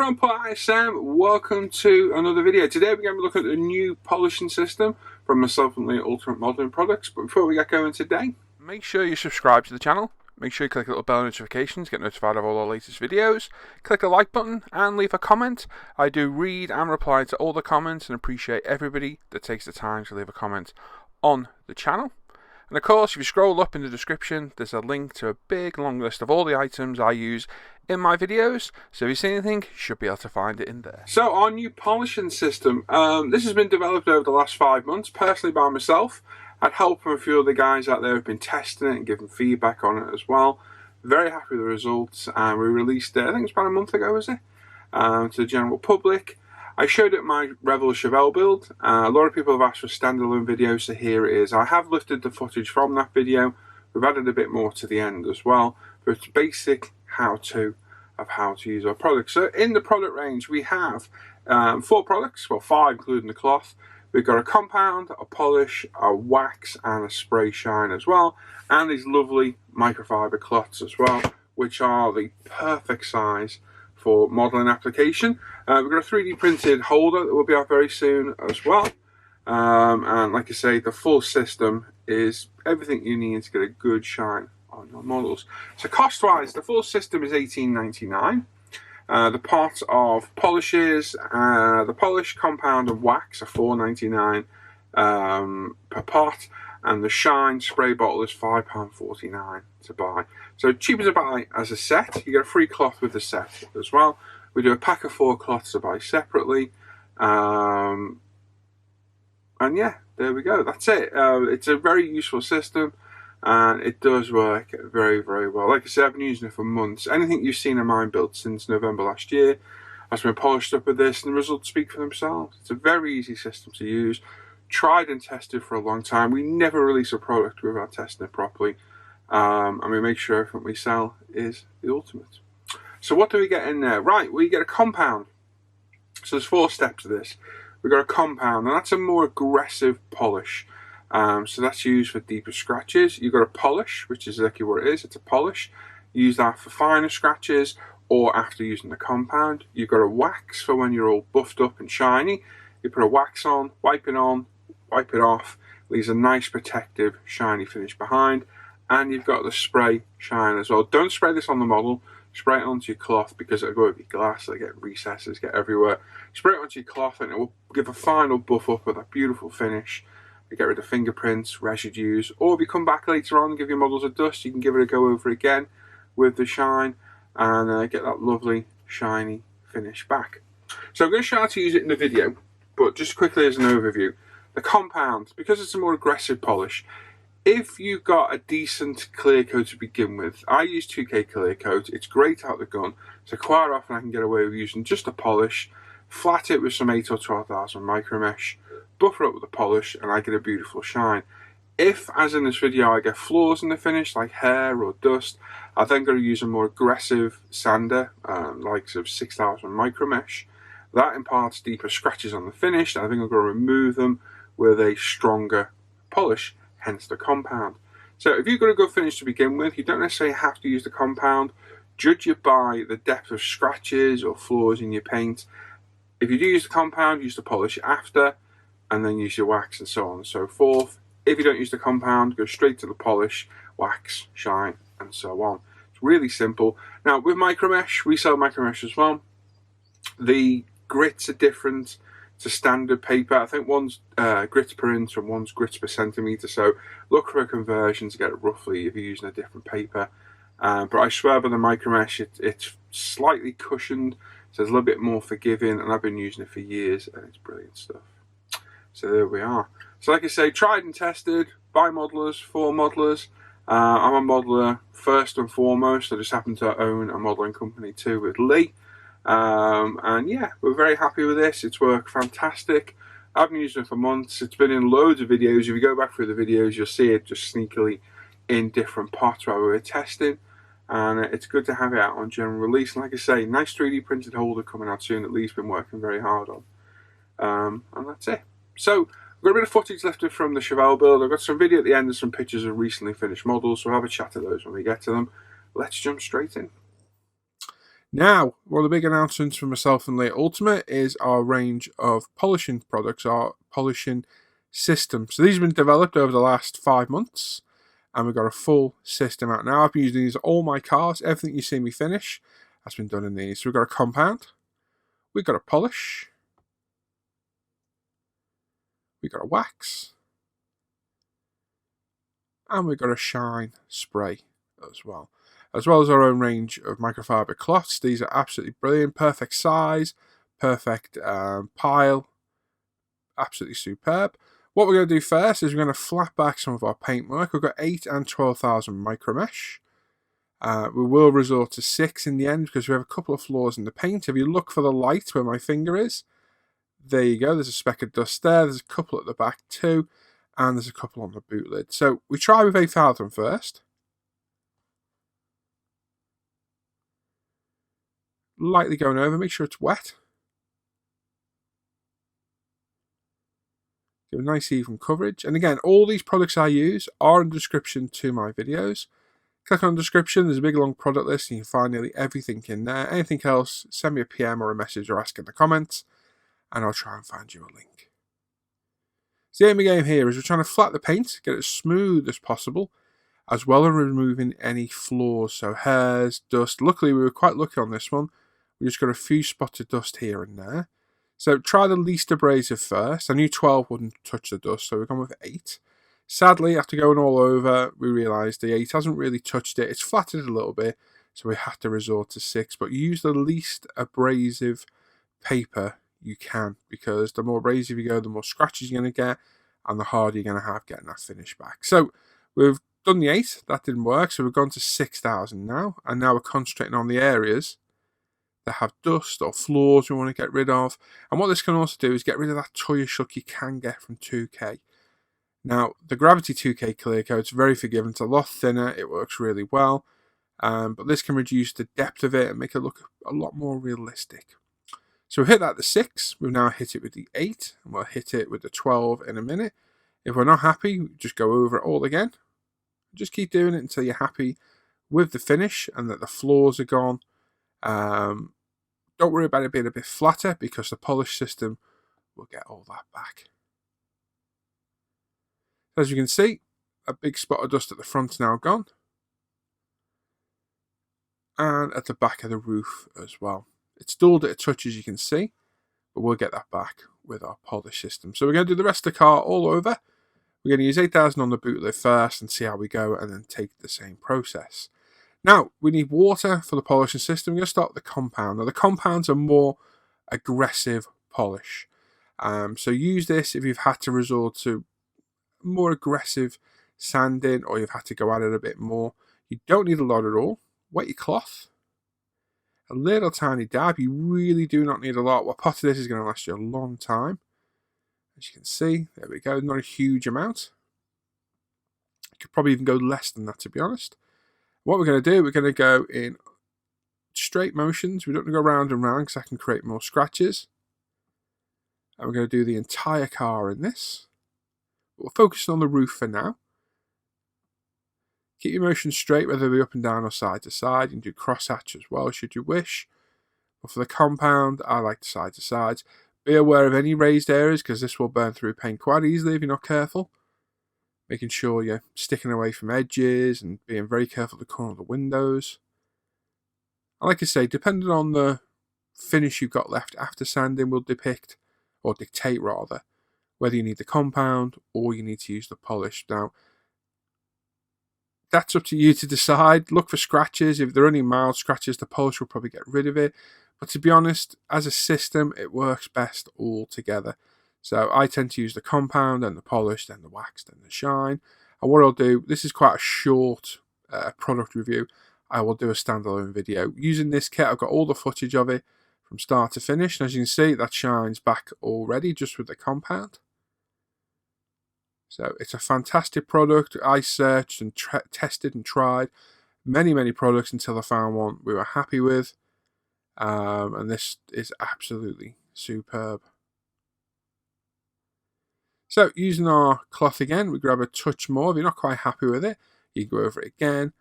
from Paul ISM, welcome to another video. Today we're going to look at the new polishing system from myself and Lee Ultimate Modeling Products. But before we get going today, make sure you subscribe to the channel. Make sure you click the little bell notifications, get notified of all our latest videos. Click the like button and leave a comment. I do read and reply to all the comments and appreciate everybody that takes the time to leave a comment on the channel. And of course, if you scroll up in the description, there's a link to a big long list of all the items I use in my videos. So if you see anything, you should be able to find it in there. So our new polishing system, this has been developed over the last 5 months, personally by myself. I'd help from a few other guys out there who've been testing it and giving feedback on it as well. Very happy with the results, and we released it, I think it was about a month ago, was it? To the general public. I showed it my Revel Chevelle build. A lot of people have asked for standalone videos, so here it is. I have lifted the footage from that video. We've added a bit more to the end as well, but it's basic how-to of how to use our product. So in the product range, we have 4 products, well 5 including the cloth. We've got a compound, a polish, a wax, and a spray shine as well, and these lovely microfiber cloths as well, which are the perfect size for modelling application. We've got a 3D printed holder that will be out very soon as well. And like I say, the full system is everything you need to get a good shine on your models. So cost-wise, the full system is $18.99. The pot of polishes, the polish, compound, and wax are $4.99 per pot, and the shine spray bottle is £5.49 to buy. So cheaper to buy as a set. You get a free cloth with the set as well. We do a pack of 4 cloths to buy separately, and yeah, there we go. That's it. It's a very useful system, and it does work very, very well. Like I said, I've been using it for months. Anything you've seen in mine built since November last year has been polished up with this, and the results speak for themselves. It's a very easy system to use. Tried and tested for a long time. We never release a product without testing it properly, and we make sure everything we sell is the ultimate. So what do we get in there? Right, we get a compound. So there's 4 steps to this. We've got a compound, and that's a more aggressive polish. So that's used for deeper scratches. You've got a polish, which is exactly what it is. It's a polish. Use that for finer scratches or after using the compound. You've got a wax for when you're all buffed up and shiny. You put a wax on, wipe it off. Leaves a nice protective shiny finish behind. And you've got the spray shine as well. Don't spray this on the model. Spray it onto your cloth because it'll go over your glass, it'll get recesses, get everywhere. Spray it onto your cloth and it will give a final buff up with a beautiful finish. You get rid of fingerprints, residues, or if you come back later on and give your models a dust, you can give it a go over again with the shine and get that lovely shiny finish back. So I'm going to show how to use it in the video, but just quickly as an overview. The compound, because it's a more aggressive polish, if you've got a decent clear coat to begin with, I use 2K clear coat. It's great out the gun, so quite often I can get away with using just a polish, flat it with some 8 or 12,000 micro mesh, buffer up with the polish, and I get a beautiful shine. If, as in this video, I get flaws in the finish, like hair or dust, I then got to use a more aggressive sander, like 6,000 micro mesh. That imparts deeper scratches on the finish, and I think I'm going to remove them with a stronger polish, hence the compound. So if you've got a good finish to begin with, you don't necessarily have to use the compound. Judge it by the depth of scratches or flaws in your paint. If you do use the compound, use the polish after, and then use your wax and so on and so forth. If you don't use the compound, go straight to the polish, wax, shine, and so on. It's really simple. Now with micromesh, we sell micromesh as well. The grits are different to standard paper. I think one's grits per inch and one's grits per centimetre, so look for a conversion to get it roughly if you're using a different paper. But I swear by the micromesh, it's slightly cushioned, so it's a little bit more forgiving, and I've been using it for years and it's brilliant stuff. So there we are. So like I say, tried and tested by modelers, for modelers. I'm a modeler first and foremost. I just happen to own a modelling company too with Lee. And yeah, we're very happy with this. It's worked fantastic. I've been using it for months. It's been in loads of videos. If you go back through the videos, you'll see it just sneakily in different pots while we were testing. And it's good to have it out on general release. And like I say, nice 3D printed holder coming out soon that Lee's been working very hard on. And that's it. So, I've got a bit of footage lifted from the Chevelle build. I've got some video at the end and some pictures of recently finished models, so we'll have a chat of those when we get to them. Let's jump straight in. Now, one of the big announcements from myself and Leah Ultimate is our range of polishing products, our polishing system. So these have been developed over the last 5 months, and we've got a full system out now. I've been using these on all my cars. Everything you see me finish has been done in these. So we've got a compound, we've got a polish, we've got a wax, and we've got a shine spray as well as our own range of microfiber cloths. These are absolutely brilliant, perfect size, perfect pile, absolutely superb. What we're going to do first is we're going to flat back some of our paintwork. We've got 8 and 12,000 micro mesh. We will resort to 6 in the end because we have a couple of flaws in the paint. If you look for the light where my finger is, there you go, there's a speck of dust there, there's a couple at the back too, and there's a couple on the boot lid. So we try with 8,000 first. Lightly going over, make sure it's wet. Give a nice even coverage. And again, all these products I use are in the description to my videos. Click on the description, there's a big long product list and you can find nearly everything in there. Anything else, send me a PM or a message or ask in the comments and I'll try and find you a link. So the aim of the game here is we're trying to flat the paint, get it as smooth as possible, as well as removing any flaws, so hairs, dust. Luckily, we were quite lucky on this one. We just got a few spots of dust here and there. So try the least abrasive first. I knew 12 wouldn't touch the dust, so we've gone with 8. Sadly, after going all over, we realised the 8 hasn't really touched it. It's flattered it a little bit, so we have to resort to 6. But use the least abrasive paper you can, because the more abrasive you go, the more scratches you're going to get, and the harder you're going to have getting that finish back. So we've done the 8, that didn't work, so we've gone to 6,000 now, and now we're concentrating on the areas that have dust or flaws we want to get rid of. And what this can also do is get rid of that toyish look you can get from 2K. Now, the Gravity 2K clear coat's very forgiving, it's a lot thinner, it works really well, but this can reduce the depth of it and make it look a lot more realistic. So we've hit that at the 6, we've now hit it with the 8, and we'll hit it with the 12 in a minute. If we're not happy, just go over it all again. Just keep doing it until you're happy with the finish and that the flaws are gone. Don't worry about it being a bit flatter because the polish system will get all that back. As you can see, a big spot of dust at the front's now gone. And at the back of the roof as well. It's dulled it a touch, as you can see, but we'll get that back with our polish system. So we're going to do the rest of the car all over. We're going to use 8,000 on the boot lid first and see how we go, and then take the same process. Now, we need water for the polishing system. We're going to start with the compound. Now, the compounds are more aggressive polish. So use this if you've had to resort to more aggressive sanding or you've had to go at it a bit more. You don't need a lot at all. Wet your cloth. A little tiny dab. You really do not need a lot. What pot of this is going to last you a long time. As you can see, there we go. Not a huge amount. You could probably even go less than that, to be honest. What we're going to do, we're going to go in straight motions. We don't want to go round and round because that can create more scratches. And we're going to do the entire car in this. We're focusing on the roof for now. Keep your motion straight, whether it be up and down or side to side. You can do crosshatch as well, should you wish. But for the compound, I like the side to sides. Be aware of any raised areas because this will burn through paint quite easily if you're not careful. Making sure you're sticking away from edges and being very careful of the corner of the windows. And like I say, depending on the finish you've got left after sanding will dictate rather, whether you need the compound or you need to use the polish. Now, that's up to you to decide. Look for scratches. If there are any mild scratches, the polish will probably get rid of it. But to be honest, as a system, it works best all together. So I tend to use the compound, then the polish, then the wax, then the shine. And what I'll do, this is quite a short product review. I will do a standalone video. Using this kit, I've got all the footage of it from start to finish. And as you can see, that shines back already just with the compound. So it's a fantastic product. I searched and tested and tried many products until I found one we were happy with. And this is absolutely superb. So using our cloth again, we grab a touch more. If you're not quite happy with it, you go over it again.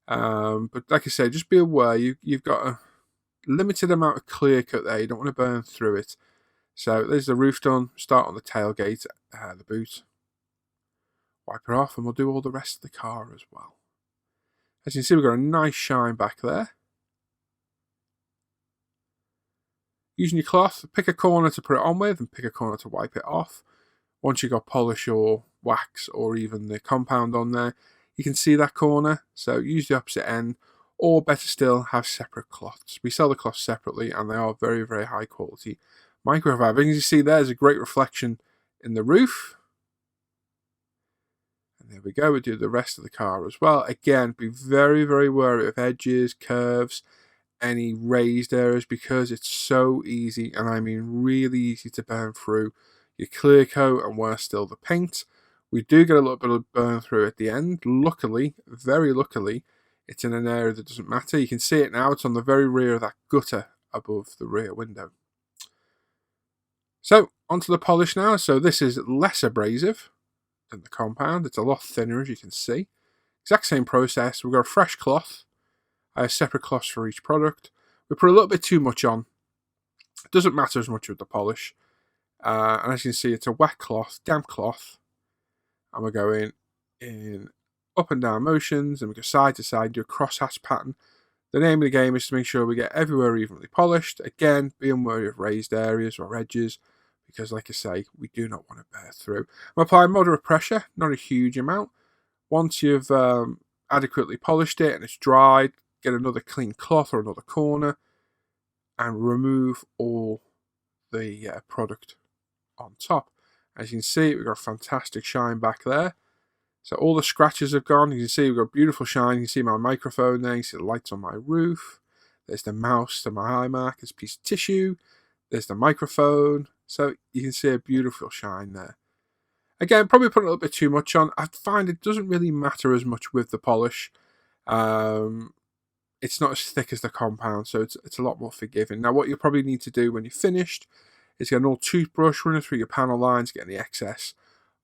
But like I said, just be aware you've got limited amount of clear coat there. You don't want to burn through it. So there's the roof done. Start on the tailgate, the boot. Wipe it off, and we'll do all the rest of the car as well. As you can see, we've got a nice shine back there. Using your cloth, pick a corner to put it on with and pick a corner to wipe it off. Once you've got polish or wax or even the compound on there, you can see that corner. So use the opposite end, or better still, have separate cloths. We sell the cloths separately, and they are very, very high quality microfiber. As you see, there's a great reflection in the roof. And there we go, we do the rest of the car as well. Again, be very, very wary of edges, curves, any raised areas, because it's so easy, and I mean really easy, to burn through your clear coat and worse still the paint. We do get a little bit of burn through at the end. Luckily, very luckily, it's in an area that doesn't matter. You can see it now, it's on the very rear of that gutter above the rear window. So, onto the polish now. So this is less abrasive than the compound. It's a lot thinner, as you can see. Exact same process. We've got a fresh cloth. I have separate cloths for each product. We put a little bit too much on. It doesn't matter as much with the polish. And as you can see, it's a wet cloth, damp cloth. And we're going in up and down motions, and we go side to side, do a crosshatch pattern. The name of the game is to make sure we get everywhere evenly polished. Again, being wary of raised areas or edges, because like I say, we do not want to bear through. I'm applying moderate pressure, not a huge amount. Once you've adequately polished it and it's dried, get another clean cloth or another corner and remove all the product on top. As you can see, we've got a fantastic shine back there. So all the scratches have gone. You can see we've got a beautiful shine. You can see my microphone there. You can see the lights on my roof. There's the mouse to my eye mark. There's a piece of tissue. There's the microphone. So you can see a beautiful shine there. Again, probably put a little bit too much on. I find it doesn't really matter as much with the polish. It's not as thick as the compound, so it's a lot more forgiving. Now, what you probably need to do when you're finished is get an old toothbrush running through your panel lines, getting the excess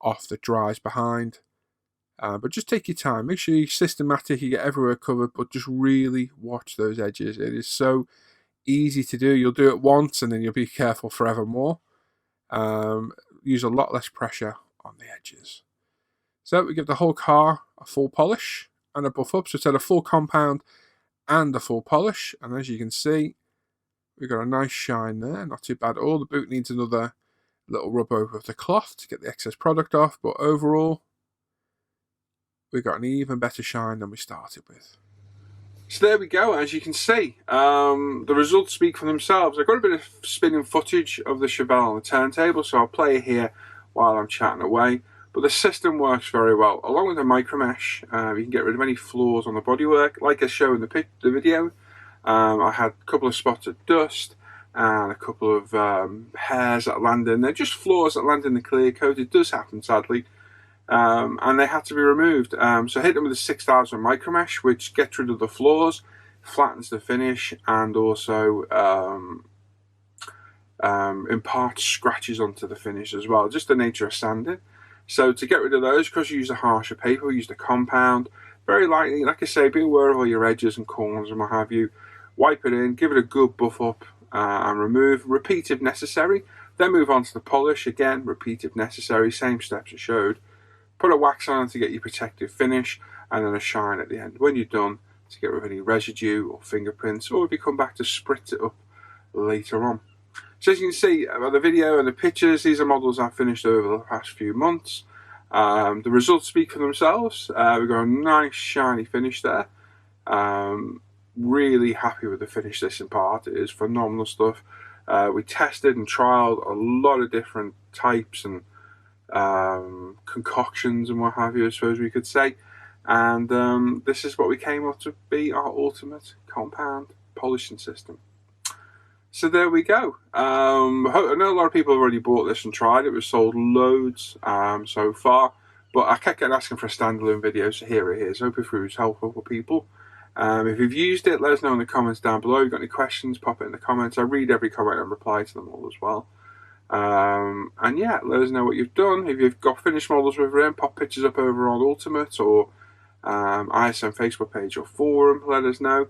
off that dries behind. But just take your time. Make sure you're systematic, you get everywhere covered, but just really watch those edges. It is so easy to do. You'll do it once and then you'll be careful forevermore. Use a lot less pressure on the edges. So we give the whole car a full polish and a buff up. So it's had a full compound and a full polish. And as you can see, we've got a nice shine there. Not too bad at all. The boot needs another little rub over of the cloth to get the excess product off. But overall, we've got an even better shine than we started with. So there we go. As you can see, the results speak for themselves. I've got a bit of spinning footage of the Chevelle on the turntable, so I'll play it here while I'm chatting away. But the system works very well. Along with the micro mesh, you can get rid of any flaws on the bodywork. Like I showed in the video, I had a couple of spots of dust and a couple of hairs that landed in there. Just flaws that land in the clear coat. It does happen, sadly. And they had to be removed. So I hit them with a 6000 micro mesh, which gets rid of the flaws, flattens the finish, and also imparts scratches onto the finish as well. Just the nature of sanding. So to get rid of those, because you use a harsher paper, we use the compound. Very lightly, like I say, be aware of all your edges and corners and what have you. Wipe it in, give it a good buff up, and remove. Repeat if necessary. Then move on to the polish. Again, repeat if necessary. Same steps I showed. Put a wax on to get your protective finish, and then a shine at the end. When you're done, to get rid of any residue or fingerprints, or if you come back to spritz it up later on. So as you can see by the video and the pictures, these are models I've finished over the past few months. The results speak for themselves. We've got a nice shiny finish there. Really happy with the finish this in part. It is phenomenal stuff. We tested and trialed a lot of different types and concoctions and what have you, I suppose we could say, and this is what we came up to be our ultimate compound polishing system. So there we go. I know a lot of people have already bought this and tried it. We've sold loads so far, but I kept getting asking for a standalone video, so here it is. Hope it was helpful for people. If you've used it, let us know in the comments down below. If you've got any questions, pop it in the comments. I read every comment and reply to them all as well. And yeah, let us know what you've done. If you've got finished models with them, pop pictures up over on Ultimate or ISM Facebook page or forum, let us know.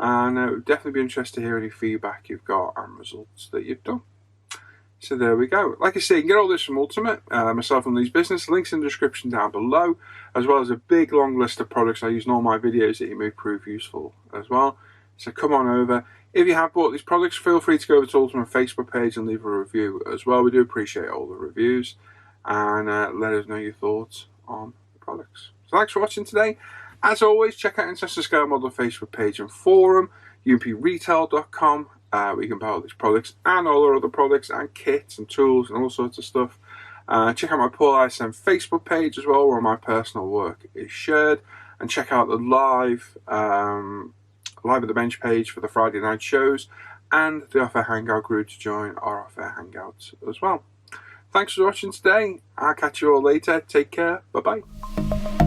and it would definitely be interested to hear any feedback you've got and results that you've done. So there we go. Like I say, you can get all this from Ultimate, myself and Lee's business. Links in the description down below, as well as a big long list of products I use in all my videos that you may prove useful as well. So come on over. If you have bought these products, feel free to go over to Ultimate Facebook page and leave a review as well. We do appreciate all the reviews, and let us know your thoughts on the products. So thanks for watching today. As always, check out International Scale Model Facebook page and forum, umpretail.com. Where you can buy all these products and all our other products and kits and tools and all sorts of stuff. Check out my Paul ISM Facebook page as well, where my personal work is shared. And check out the live at the bench page for the Friday night shows, and the Off Air Hangout group to join our Off Air Hangouts as well. Thanks for watching today. I'll catch you all later. Take care. Bye bye.